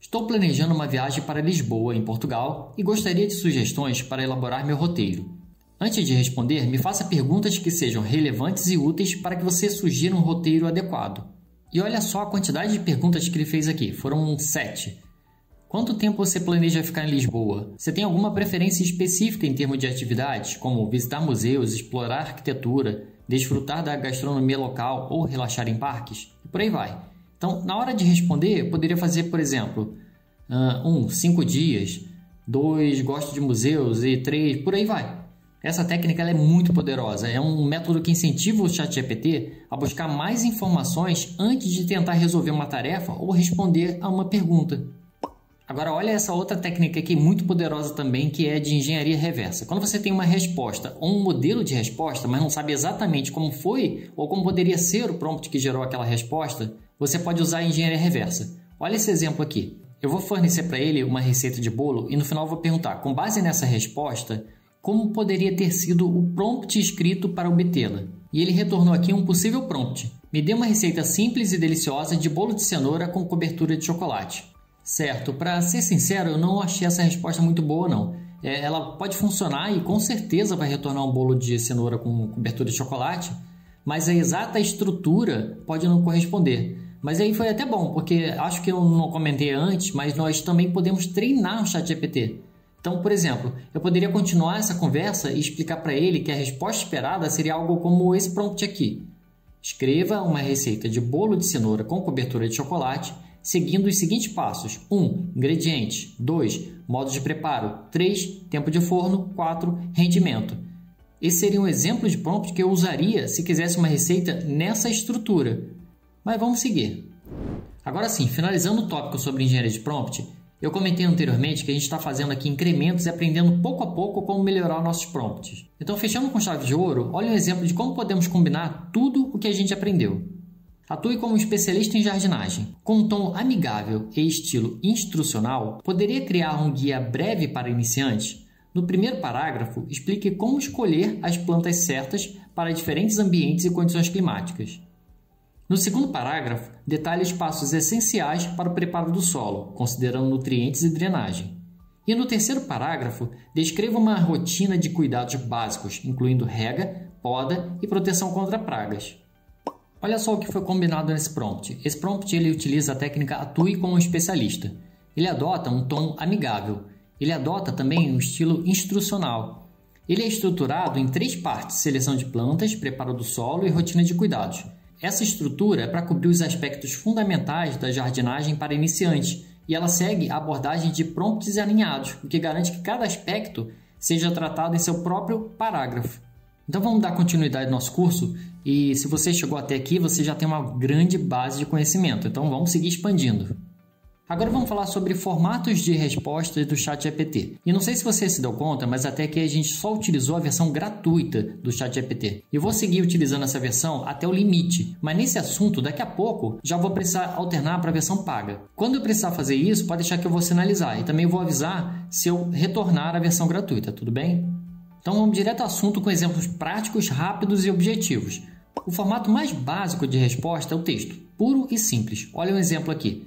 S1: Estou planejando uma viagem para Lisboa, em Portugal, e gostaria de sugestões para elaborar meu roteiro. Antes de responder, me faça perguntas que sejam relevantes e úteis para que você sugira um roteiro adequado. E olha só a quantidade de perguntas que ele fez aqui. Foram 7. Quanto tempo você planeja ficar em Lisboa? Você tem alguma preferência específica em termos de atividades, como visitar museus, explorar arquitetura, desfrutar da gastronomia local ou relaxar em parques? E por aí vai. Então, na hora de responder, eu poderia fazer, por exemplo, 5 dias, 2, gosto de museus e 3, por aí vai. Essa técnica ela é muito poderosa. É um método que incentiva o ChatGPT a buscar mais informações antes de tentar resolver uma tarefa ou responder a uma pergunta. Agora, olha essa outra técnica aqui muito poderosa também, que é de engenharia reversa. Quando você tem uma resposta ou um modelo de resposta, mas não sabe exatamente como foi ou como poderia ser o prompt que gerou aquela resposta, você pode usar a engenharia reversa. Olha esse exemplo aqui. Eu vou fornecer para ele uma receita de bolo e no final eu vou perguntar, com base nessa resposta, como poderia ter sido o prompt escrito para obtê-la. E ele retornou aqui um possível prompt. Me dê uma receita simples e deliciosa de bolo de cenoura com cobertura de chocolate. Certo, para ser sincero, eu não achei essa resposta muito boa não. Ela pode funcionar e com certeza vai retornar um bolo de cenoura com cobertura de chocolate, mas a exata estrutura pode não corresponder. Mas aí foi até bom, porque acho que eu não comentei antes, mas nós também podemos treinar o ChatGPT. Então, por exemplo, eu poderia continuar essa conversa e explicar para ele que a resposta esperada seria algo como esse prompt aqui. Escreva uma receita de bolo de cenoura com cobertura de chocolate, seguindo os seguintes passos. 1. Ingredientes. 2. Modo de preparo. 3. Tempo de forno. 4. Rendimento. Esse seria um exemplo de prompt que eu usaria se quisesse uma receita nessa estrutura. Mas vamos seguir. Agora sim, finalizando o tópico sobre engenharia de prompt, eu comentei anteriormente que a gente está fazendo aqui incrementos e aprendendo pouco a pouco como melhorar nossos prompts. Então, fechando com chave de ouro, olha um exemplo de como podemos combinar tudo o que a gente aprendeu. Atue como especialista em jardinagem. Com um tom amigável e estilo instrucional, poderia criar um guia breve para iniciantes? No primeiro parágrafo, explique como escolher as plantas certas para diferentes ambientes e condições climáticas. No segundo parágrafo, detalhe os passos essenciais para o preparo do solo, considerando nutrientes e drenagem. E no terceiro parágrafo, descreva uma rotina de cuidados básicos, incluindo rega, poda e proteção contra pragas. Olha só o que foi combinado nesse prompt. Esse prompt ele utiliza a técnica Atue como um especialista. Ele adota um tom amigável. Ele adota também um estilo instrucional. Ele é estruturado em 3 partes: seleção de plantas, preparo do solo e rotina de cuidados. Essa estrutura é para cobrir os aspectos fundamentais da jardinagem para iniciantes e ela segue a abordagem de prompts alinhados, o que garante que cada aspecto seja tratado em seu próprio parágrafo. Então vamos dar continuidade ao nosso curso e se você chegou até aqui, você já tem uma grande base de conhecimento, então vamos seguir expandindo. Agora vamos falar sobre formatos de respostas do ChatGPT. E não sei se você se deu conta, mas até aqui a gente só utilizou a versão gratuita do ChatGPT. Eu vou seguir utilizando essa versão até o limite, mas nesse assunto, daqui a pouco, já vou precisar alternar para a versão paga. Quando eu precisar fazer isso, pode deixar que eu vou sinalizar e também vou avisar se eu retornar à versão gratuita, tudo bem? Então vamos direto ao assunto com exemplos práticos, rápidos e objetivos. O formato mais básico de resposta é o texto, puro e simples. Olha um exemplo aqui.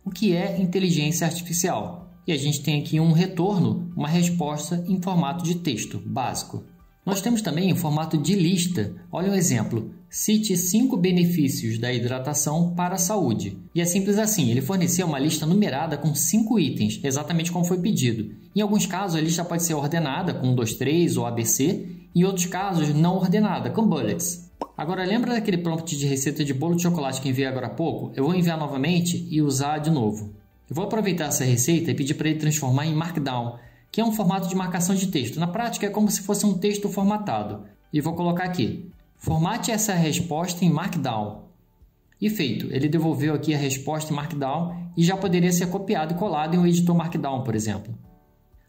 S1: O que é inteligência artificial? E a gente tem aqui um retorno, uma resposta em formato de texto básico. Nós temos também o formato de lista. Olha um exemplo. Cite 5 benefícios da hidratação para a saúde. E é simples assim, ele forneceu uma lista numerada com 5 itens, exatamente como foi pedido. Em alguns casos, a lista pode ser ordenada com 1, 2, 3 ou ABC, em outros casos, não ordenada, com bullets. Agora, lembra daquele prompt de receita de bolo de chocolate que enviei agora há pouco? Eu vou enviar novamente e usar de novo. Eu vou aproveitar essa receita e pedir para ele transformar em Markdown, que é um formato de marcação de texto. Na prática, é como se fosse um texto formatado. E vou colocar aqui. Formate essa resposta em Markdown. E feito. Ele devolveu aqui a resposta em Markdown e já poderia ser copiado e colado em um editor Markdown, por exemplo.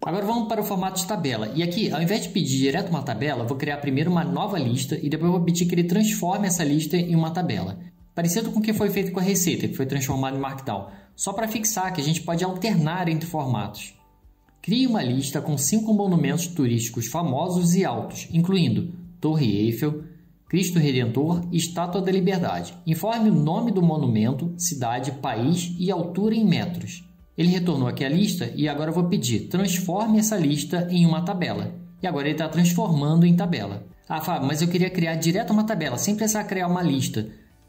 S1: Agora vamos para o formato de tabela. E aqui, ao invés de pedir direto uma tabela, eu vou criar primeiro uma nova lista e depois eu vou pedir que ele transforme essa lista em uma tabela. Parecido com o que foi feito com a receita, que foi transformado em Markdown. Só para fixar que a gente pode alternar entre formatos. Crie uma lista com 5 monumentos turísticos famosos e altos, incluindo Torre Eiffel, Cristo Redentor e Estátua da Liberdade. Informe o nome do monumento, cidade, país e altura em metros. Ele retornou aqui a lista e agora eu vou pedir, transforme essa lista em uma tabela. E agora ele está transformando em tabela. Ah, Fábio, mas eu queria criar direto uma tabela, sem precisar criar uma lista.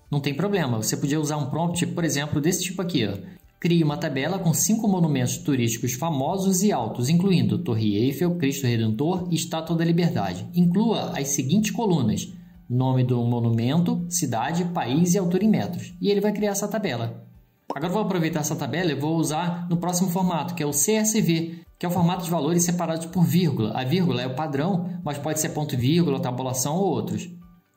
S1: Não tem problema, você podia usar um prompt, por exemplo, desse tipo aqui, ó. Crie uma tabela com 5 monumentos turísticos famosos e altos, incluindo Torre Eiffel, Cristo Redentor e Estátua da Liberdade. Inclua as seguintes colunas: nome do monumento, cidade, país e altura em metros. E ele vai criar essa tabela. Agora eu vou aproveitar essa tabela e vou usar no próximo formato, que é o CSV, que é o formato de valores separados por vírgula. A vírgula é o padrão, mas pode ser ponto e vírgula, tabulação ou outros.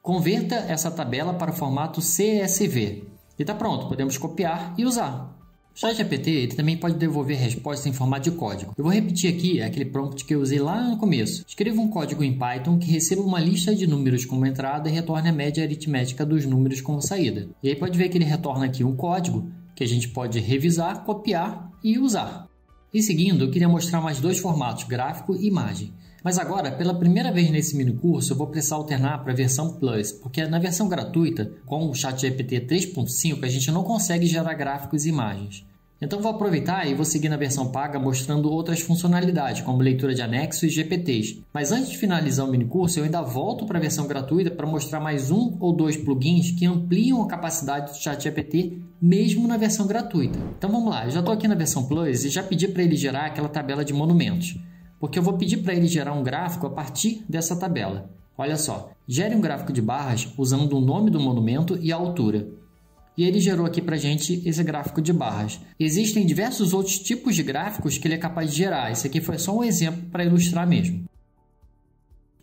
S1: Converta essa tabela para o formato CSV. E está pronto, podemos copiar e usar. O ChatGPT ele também pode devolver respostas em formato de código. Eu vou repetir aqui aquele prompt que eu usei lá no começo. Escreva um código em Python que receba uma lista de números como entrada e retorne a média aritmética dos números como saída. E aí pode ver que ele retorna aqui um código que a gente pode revisar, copiar e usar. E seguindo, eu queria mostrar mais 2 formatos, gráfico e imagem. Mas agora, pela primeira vez nesse mini curso, eu vou precisar alternar para a versão Plus, porque na versão gratuita, com o ChatGPT 3.5, a gente não consegue gerar gráficos e imagens. Então vou aproveitar e vou seguir na versão paga mostrando outras funcionalidades, como leitura de anexos e GPTs. Mas antes de finalizar o mini curso, eu ainda volto para a versão gratuita para mostrar mais 1 ou 2 plugins que ampliam a capacidade do ChatGPT mesmo na versão gratuita. Então vamos lá, eu já estou aqui na versão Plus e já pedi para ele gerar aquela tabela de monumentos, porque eu vou pedir para ele gerar um gráfico a partir dessa tabela. Olha só, gere um gráfico de barras usando o nome do monumento e a altura. E ele gerou aqui para a gente esse gráfico de barras. Existem diversos outros tipos de gráficos que ele é capaz de gerar. Esse aqui foi só um exemplo para ilustrar mesmo.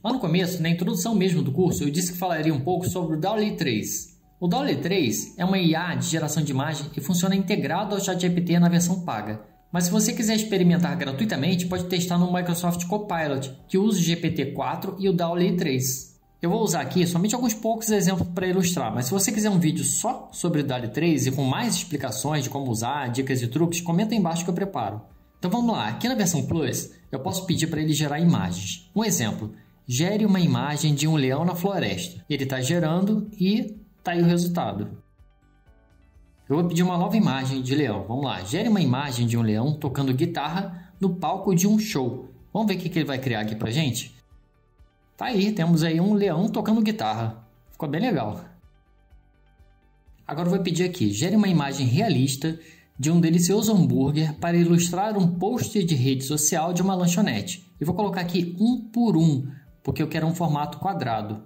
S1: Lá no começo, na introdução mesmo do curso, eu disse que falaria um pouco sobre o DALL-E 3. O DALL-E 3 é uma IA de geração de imagem e funciona integrado ao ChatGPT na versão paga. Mas se você quiser experimentar gratuitamente, pode testar no Microsoft Copilot, que usa o GPT-4 e o DALL-E 3. Eu vou usar aqui somente alguns poucos exemplos para ilustrar, mas se você quiser um vídeo só sobre o DALL-E 3 e com mais explicações de como usar, dicas e truques, comenta aí embaixo que eu preparo. Então vamos lá, aqui na versão Plus eu posso pedir para ele gerar imagens. Um exemplo, gere uma imagem de um leão na floresta. Ele está gerando e está aí o resultado. Eu vou pedir uma nova imagem de leão. Vamos lá, gere uma imagem de um leão tocando guitarra no palco de um show. Vamos ver o que ele vai criar aqui para gente? Tá aí, temos aí um leão tocando guitarra. Ficou bem legal. Agora eu vou pedir aqui, gere uma imagem realista de um delicioso hambúrguer para ilustrar um post de rede social de uma lanchonete. E vou colocar aqui 1 por 1, porque eu quero um formato quadrado.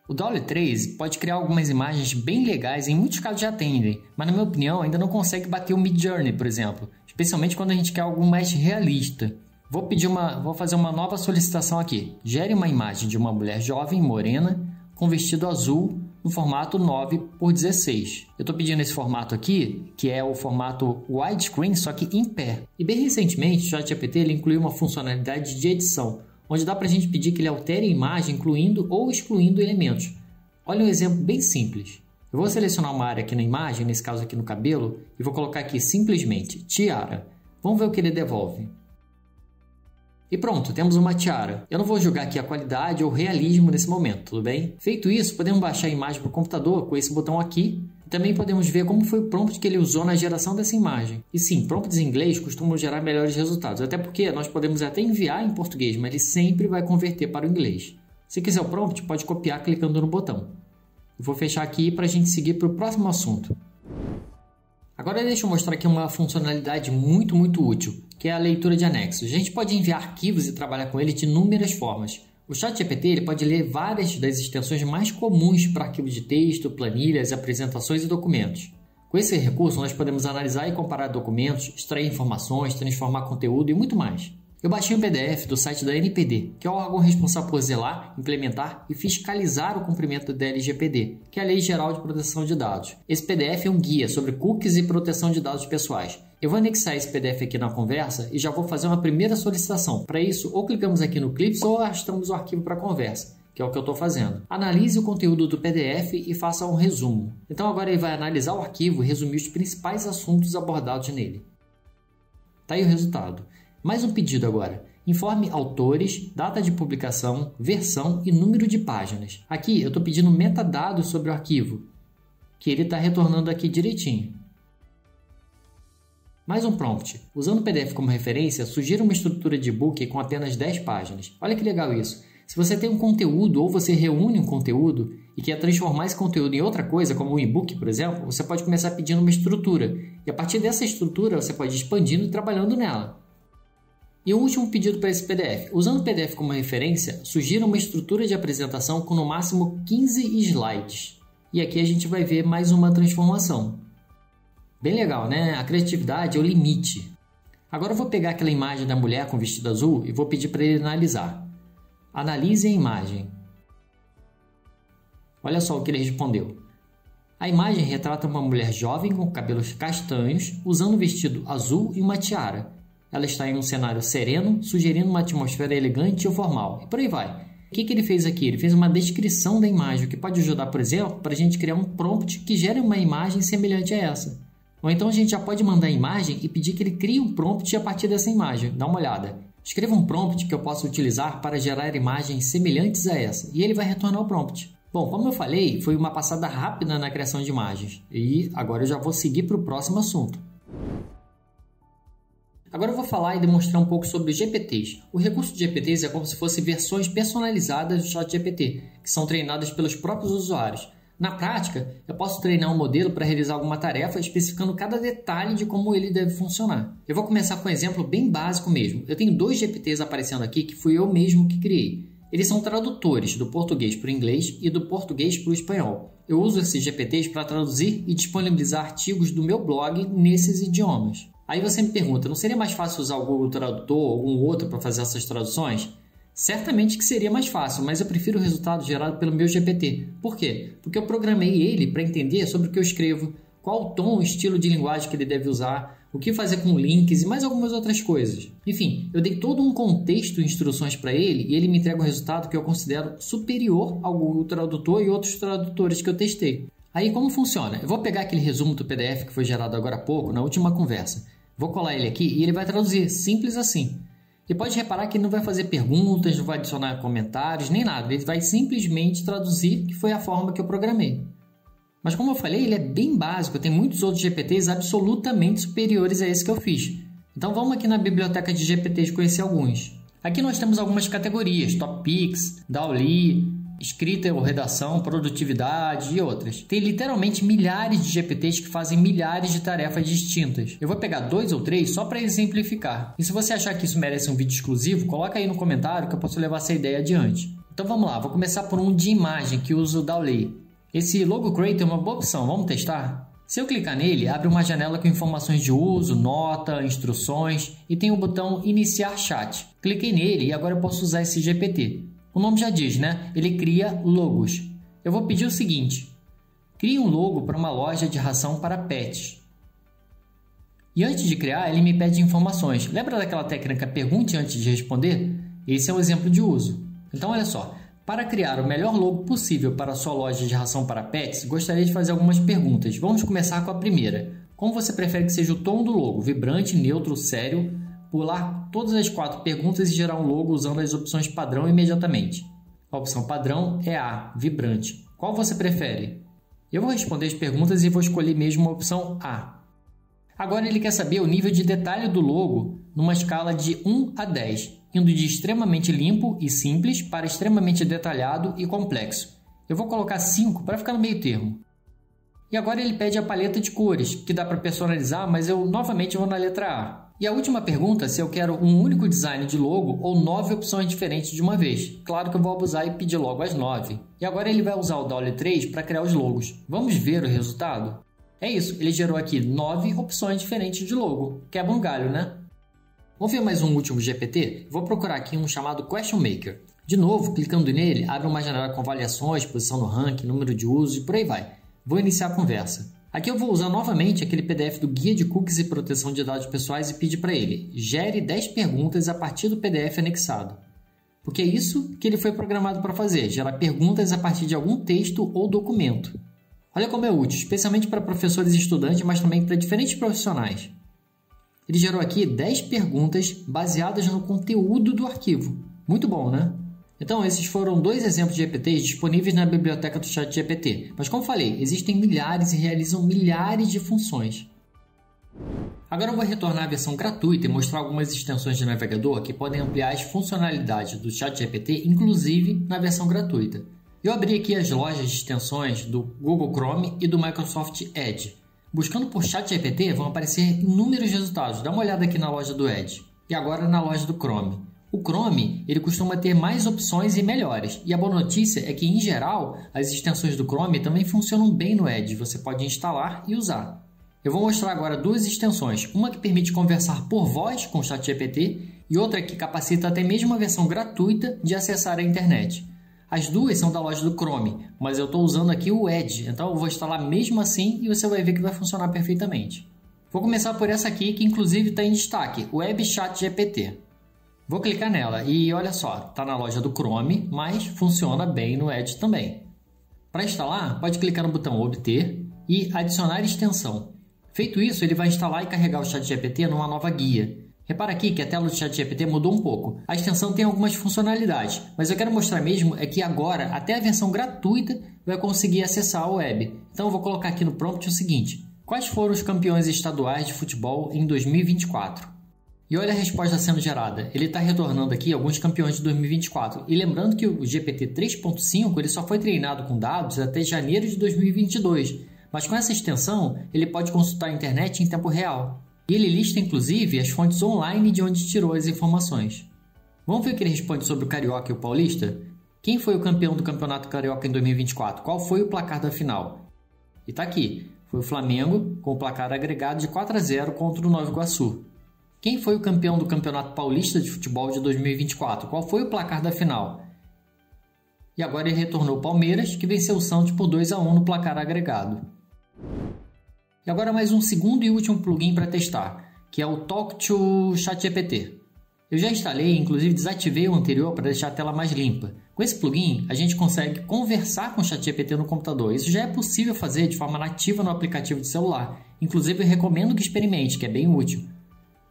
S1: O DALL-E 3 pode criar algumas imagens bem legais, em muitos casos já atendem, mas na minha opinião ainda não consegue bater o Midjourney, por exemplo, especialmente quando a gente quer algo mais realista. Vou fazer uma nova solicitação aqui. Gere uma imagem de uma mulher jovem, morena, com vestido azul, no formato 9x16. Eu estou pedindo esse formato aqui, que é o formato widescreen, só que em pé. E bem recentemente, o ChatGPT incluiu uma funcionalidade de edição, onde dá para a gente pedir que ele altere a imagem incluindo ou excluindo elementos. Olha um exemplo bem simples. Eu vou selecionar uma área aqui na imagem, nesse caso aqui no cabelo, e vou colocar aqui simplesmente tiara. Vamos ver o que ele devolve. E pronto, temos uma tiara. Eu não vou julgar aqui a qualidade ou realismo nesse momento, tudo bem? Feito isso, podemos baixar a imagem para o computador com esse botão aqui. E também podemos ver como foi o prompt que ele usou na geração dessa imagem. E sim, prompts em inglês costumam gerar melhores resultados, até porque nós podemos até enviar em português, mas ele sempre vai converter para o inglês. Se quiser o prompt, pode copiar clicando no botão. Eu vou fechar aqui para a gente seguir para o próximo assunto. Agora deixa eu mostrar aqui uma funcionalidade muito útil, que é a leitura de anexos. A gente pode enviar arquivos e trabalhar com ele de inúmeras formas. O ChatGPT pode ler várias das extensões mais comuns para arquivos de texto, planilhas, apresentações e documentos. Com esse recurso, nós podemos analisar e comparar documentos, extrair informações, transformar conteúdo e muito mais. Eu baixei um PDF do site da NPD, que é o órgão responsável por zelar, implementar e fiscalizar o cumprimento da LGPD, que é a Lei Geral de Proteção de Dados. Esse PDF é um guia sobre cookies e proteção de dados pessoais. Eu vou anexar esse PDF aqui na conversa e já vou fazer uma primeira solicitação. Para isso, ou clicamos aqui no Clips ou arrastamos o arquivo para a conversa, que é o que eu estou fazendo. Analise o conteúdo do PDF e faça um resumo. Então agora ele vai analisar o arquivo e resumir os principais assuntos abordados nele. Tá aí o resultado. Mais um pedido agora. Informe autores, data de publicação, versão e número de páginas. Aqui eu estou pedindo metadados sobre o arquivo, que ele está retornando aqui direitinho. Mais um prompt. Usando o PDF como referência, sugira uma estrutura de e-book com apenas 10 páginas. Olha que legal isso. Se você tem um conteúdo ou você reúne um conteúdo e quer transformar esse conteúdo em outra coisa, como um e-book, por exemplo, você pode começar pedindo uma estrutura. E a partir dessa estrutura, você pode ir expandindo e trabalhando nela. E o último pedido para esse PDF. Usando o PDF como referência, sugira uma estrutura de apresentação com no máximo 15 slides. E aqui a gente vai ver mais uma transformação. Bem legal, né? A criatividade é o limite. Agora eu vou pegar aquela imagem da mulher com vestido azul e vou pedir para ele analisar. Analise a imagem. Olha só o que ele respondeu. A imagem retrata uma mulher jovem com cabelos castanhos, usando um vestido azul e uma tiara. Ela está em um cenário sereno, sugerindo uma atmosfera elegante ou formal. E por aí vai. O que ele fez aqui? Ele fez uma descrição da imagem, o que pode ajudar, por exemplo, para a gente criar um prompt que gere uma imagem semelhante a essa. Ou então a gente já pode mandar a imagem e pedir que ele crie um prompt a partir dessa imagem. Dá uma olhada. Escreva um prompt que eu possa utilizar para gerar imagens semelhantes a essa. E ele vai retornar o prompt. Bom, como eu falei, foi uma passada rápida na criação de imagens. E agora eu já vou seguir para o próximo assunto. Agora eu vou falar e demonstrar um pouco sobre os GPTs. O recurso de GPTs é como se fossem versões personalizadas do ChatGPT, que são treinadas pelos próprios usuários. Na prática, eu posso treinar um modelo para realizar alguma tarefa especificando cada detalhe de como ele deve funcionar. Eu vou começar com um exemplo bem básico mesmo. Eu tenho 2 GPTs aparecendo aqui que fui eu mesmo que criei. Eles são tradutores do português para o inglês e do português para o espanhol. Eu uso esses GPTs para traduzir e disponibilizar artigos do meu blog nesses idiomas. Aí você me pergunta, não seria mais fácil usar o Google Tradutor ou algum outro para fazer essas traduções? Certamente que seria mais fácil, mas eu prefiro o resultado gerado pelo meu GPT. Por quê? Porque eu programei ele para entender sobre o que eu escrevo, qual o tom, o estilo de linguagem que ele deve usar, o que fazer com links e mais algumas outras coisas. Enfim, eu dei todo um contexto e instruções para ele e ele me entrega um resultado que eu considero superior ao Google Tradutor e outros tradutores que eu testei. Aí como funciona? Eu vou pegar aquele resumo do PDF que foi gerado agora há pouco, na última conversa. Vou colar ele aqui e ele vai traduzir, simples assim. E pode reparar que ele não vai fazer perguntas, não vai adicionar comentários, nem nada. Ele vai simplesmente traduzir, que foi a forma que eu programei. Mas como eu falei, ele é bem básico, tem muitos outros GPTs absolutamente superiores a esse que eu fiz. Então vamos aqui na biblioteca de GPTs conhecer alguns. Aqui nós temos algumas categorias, Top Picks, DALL-E, escrita ou redação, produtividade e outras. Tem literalmente milhares de GPTs que fazem milhares de tarefas distintas. Eu vou pegar 2 ou 3 só para exemplificar. E se você achar que isso merece um vídeo exclusivo, coloca aí no comentário que eu posso levar essa ideia adiante. Então vamos lá, vou começar por um de imagem que usa o DALL-E. Esse Logo Creator é uma boa opção, vamos testar? Se eu clicar nele, abre uma janela com informações de uso, nota, instruções e tem o botão Iniciar Chat. Cliquei nele e agora eu posso usar esse GPT. O nome já diz, né? Ele cria logos. Eu vou pedir o seguinte. Crie um logo para uma loja de ração para pets. E antes de criar, ele me pede informações. Lembra daquela técnica pergunte antes de responder? Esse é um exemplo de uso. Então, olha só. Para criar o melhor logo possível para a sua loja de ração para pets, gostaria de fazer algumas perguntas. Vamos começar com a primeira. Como você prefere que seja o tom do logo? Vibrante, neutro, sério? Pular todas as 4 perguntas e gerar um logo usando as opções padrão imediatamente. A opção padrão é A, vibrante. Qual você prefere? Eu vou responder as perguntas e vou escolher mesmo a opção A. Agora ele quer saber o nível de detalhe do logo numa escala de 1 a 10, indo de extremamente limpo e simples para extremamente detalhado e complexo. Eu vou colocar 5 para ficar no meio termo. E agora ele pede a paleta de cores, que dá para personalizar, mas eu novamente vou na letra A. E a última pergunta é se eu quero um único design de logo ou 9 opções diferentes de uma vez. Claro que eu vou abusar e pedir logo as 9. E agora ele vai usar o DALL-E 3 para criar os logos. Vamos ver o resultado? É isso, ele gerou aqui 9 opções diferentes de logo. Quebra um galho, né? Vamos ver mais um último GPT? Vou procurar aqui um chamado Question Maker. De novo, clicando nele, abre uma janela com avaliações, posição no ranking, número de usos e por aí vai. Vou iniciar a conversa. Aqui eu vou usar novamente aquele PDF do Guia de Cookies e Proteção de Dados Pessoais e pedir para ele: gere 10 perguntas a partir do PDF anexado. Porque é isso que ele foi programado para fazer, gerar perguntas a partir de algum texto ou documento. Olha como é útil, especialmente para professores e estudantes, mas também para diferentes profissionais. Ele gerou aqui 10 perguntas baseadas no conteúdo do arquivo. Muito bom, né? Então, esses foram 2 exemplos de GPTs disponíveis na biblioteca do ChatGPT. Mas como falei, existem milhares e realizam milhares de funções. Agora eu vou retornar à versão gratuita e mostrar algumas extensões de navegador que podem ampliar as funcionalidades do ChatGPT, inclusive na versão gratuita. Eu abri aqui as lojas de extensões do Google Chrome e do Microsoft Edge. Buscando por ChatGPT vão aparecer inúmeros resultados. Dá uma olhada aqui na loja do Edge e agora na loja do Chrome. O Chrome ele costuma ter mais opções e melhores. E a boa notícia é que, em geral, as extensões do Chrome também funcionam bem no Edge. Você pode instalar e usar. Eu vou mostrar agora 2 extensões. Uma que permite conversar por voz com o ChatGPT e outra que capacita até mesmo uma versão gratuita de acessar a internet. As duas são da loja do Chrome, mas eu estou usando aqui o Edge. Então eu vou instalar mesmo assim e você vai ver que vai funcionar perfeitamente. Vou começar por essa aqui que inclusive está em destaque, o Web Chat GPT. Vou clicar nela e olha só, está na loja do Chrome, mas funciona bem no Edge também. Para instalar, pode clicar no botão Obter e Adicionar extensão. Feito isso, ele vai instalar e carregar o ChatGPT numa nova guia. Repara aqui que a tela do ChatGPT mudou um pouco. A extensão tem algumas funcionalidades, mas eu quero mostrar mesmo é que agora até a versão gratuita vai conseguir acessar a web. Então eu vou colocar aqui no prompt o seguinte: quais foram os campeões estaduais de futebol em 2024? E olha a resposta sendo gerada. Ele está retornando aqui alguns campeões de 2024. E lembrando que o GPT 3.5 ele só foi treinado com dados até janeiro de 2022. Mas com essa extensão, ele pode consultar a internet em tempo real. E ele lista inclusive as fontes online de onde tirou as informações. Vamos ver o que ele responde sobre o Carioca e o Paulista? Quem foi o campeão do Campeonato Carioca em 2024? Qual foi o placar da final? E está aqui. Foi o Flamengo, com o placar agregado de 4-0 contra o Nova Iguaçu. Quem foi o campeão do Campeonato Paulista de Futebol de 2024? Qual foi o placar da final? E agora ele retornou o Palmeiras, que venceu o Santos por 2-1 no placar agregado. E agora mais um segundo e último plugin para testar, que é o Talk to ChatGPT. Eu já instalei e inclusive desativei o anterior para deixar a tela mais limpa. Com esse plugin, a gente consegue conversar com o ChatGPT no computador. Isso já é possível fazer de forma nativa no aplicativo de celular. Inclusive eu recomendo que experimente, que é bem útil.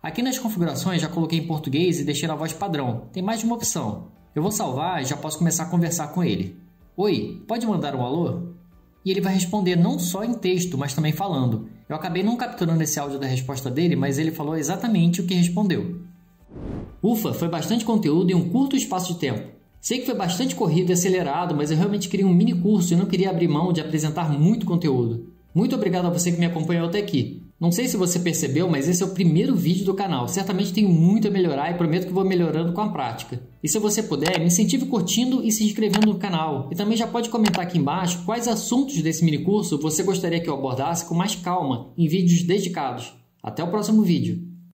S1: Aqui nas configurações já coloquei em português e deixei na voz padrão. Tem mais de uma opção. Eu vou salvar e já posso começar a conversar com ele. Oi, pode mandar um alô? E ele vai responder não só em texto, mas também falando. Eu acabei não capturando esse áudio da resposta dele, mas ele falou exatamente o que respondeu. Ufa, foi bastante conteúdo em um curto espaço de tempo. Sei que foi bastante corrido e acelerado, mas eu realmente queria um mini curso e não queria abrir mão de apresentar muito conteúdo. Muito obrigado a você que me acompanhou até aqui. Não sei se você percebeu, mas esse é o primeiro vídeo do canal. Certamente tenho muito a melhorar e prometo que vou melhorando com a prática. E se você puder, me incentive curtindo e se inscrevendo no canal. E também já pode comentar aqui embaixo quais assuntos desse mini curso você gostaria que eu abordasse com mais calma em vídeos dedicados. Até o próximo vídeo.